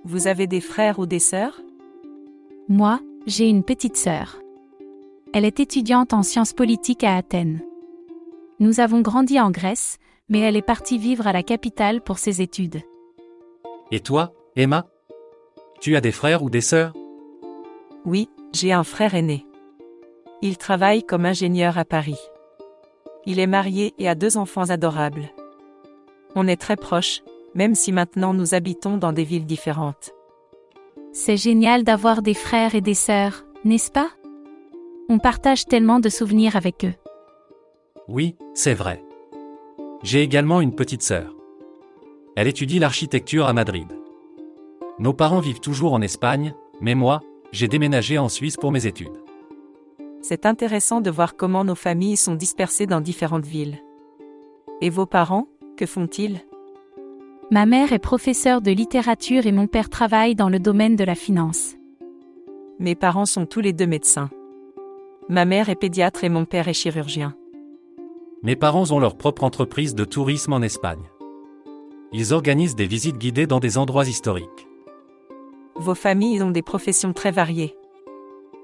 Vous avez des frères ou des sœurs? Moi, j'ai une petite sœur. Elle est étudiante en sciences politiques à Athènes. Nous avons grandi en Grèce, mais elle est partie vivre à la capitale pour ses études. Et toi, Emma? Tu as des frères ou des sœurs? Oui, j'ai un frère aîné. Il travaille comme ingénieur à Paris. Il est marié et a 2 enfants adorables. On est très proches, même si maintenant nous habitons dans des villes différentes. C'est génial d'avoir des frères et des sœurs, n'est-ce pas? On partage tellement de souvenirs avec eux. Oui, c'est vrai. J'ai également une petite sœur. Elle étudie l'architecture à Madrid. Nos parents vivent toujours en Espagne, mais moi, j'ai déménagé en Suisse pour mes études. C'est intéressant de voir comment nos familles sont dispersées dans différentes villes. Et vos parents, que font-ils? Ma mère est professeure de littérature et mon père travaille dans le domaine de la finance. Mes parents sont tous les 2 médecins. Ma mère est pédiatre et mon père est chirurgien. Mes parents ont leur propre entreprise de tourisme en Espagne. Ils organisent des visites guidées dans des endroits historiques. Vos familles ont des professions très variées.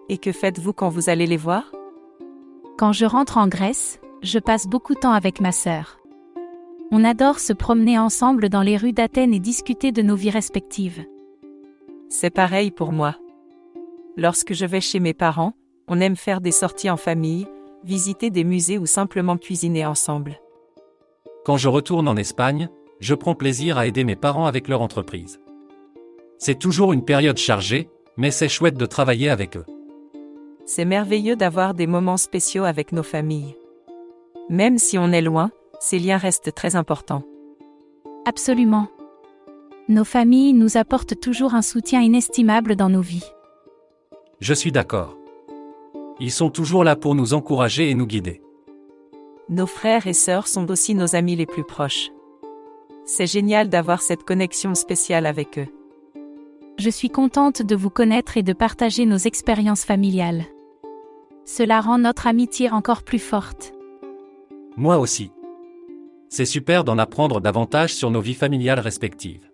Et que faites-vous quand vous allez les voir? Quand je rentre en Grèce, je passe beaucoup de temps avec ma sœur. On adore se promener ensemble dans les rues d'Athènes et discuter de nos vies respectives. C'est pareil pour moi. Lorsque je vais chez mes parents, on aime faire des sorties en famille, visiter des musées ou simplement cuisiner ensemble. Quand je retourne en Espagne, je prends plaisir à aider mes parents avec leur entreprise. C'est toujours une période chargée, mais c'est chouette de travailler avec eux. C'est merveilleux d'avoir des moments spéciaux avec nos familles. Même si on est loin, ces liens restent très importants. Absolument. Nos familles nous apportent toujours un soutien inestimable dans nos vies. Je suis d'accord. Ils sont toujours là pour nous encourager et nous guider. Nos frères et sœurs sont aussi nos amis les plus proches. C'est génial d'avoir cette connexion spéciale avec eux. Je suis contente de vous connaître et de partager nos expériences familiales. Cela rend notre amitié encore plus forte. Moi aussi. C'est super d'en apprendre davantage sur nos vies familiales respectives.